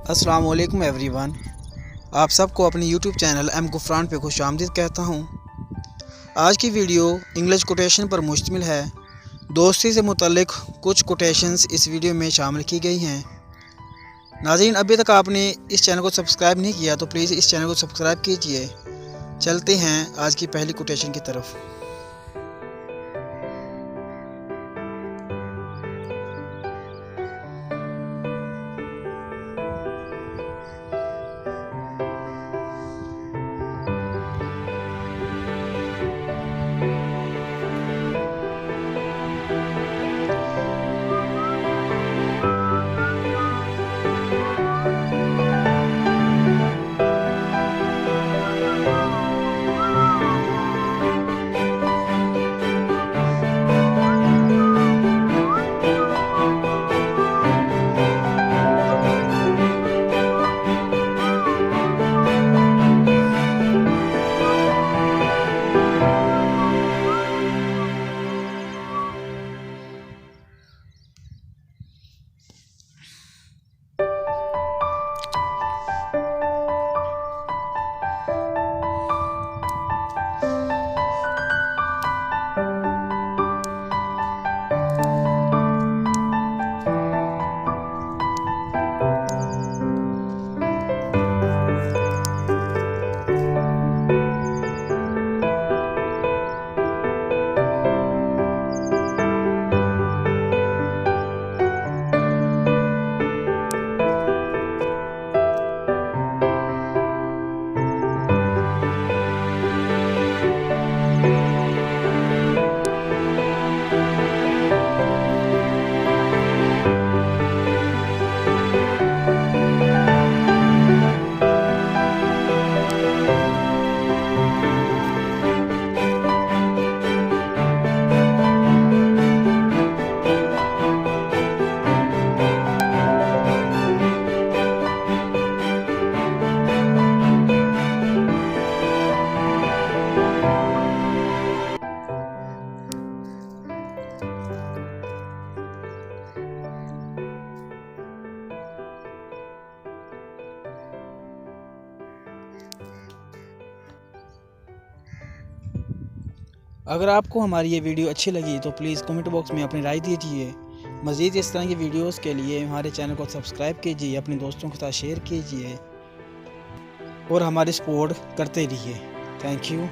अस्सलाम वालेकुम एवरीवन। आप सबको अपनी यूट्यूब चैनल एम गुफरान पे खुशामदीद कहता हूँ। आज की वीडियो इंग्लिश कोटेशन पर मुश्तमिल है। दोस्ती से मुतल्लिक कुछ कोटेशंस इस वीडियो में शामिल की गई हैं। नाज़रीन, अभी तक आपने इस चैनल को सब्सक्राइब नहीं किया तो प्लीज़ इस चैनल को सब्सक्राइब कीजिए। चलते हैं आज की पहली कोटेशन की तरफ। अगर आपको हमारी ये वीडियो अच्छी लगी तो प्लीज़ कमेंट बॉक्स में अपनी राय दीजिए। मज़ीद इस तरह की वीडियोस के लिए हमारे चैनल को सब्सक्राइब कीजिए, अपने दोस्तों के साथ शेयर कीजिए और हमारी सपोर्ट करते रहिए। Thank you.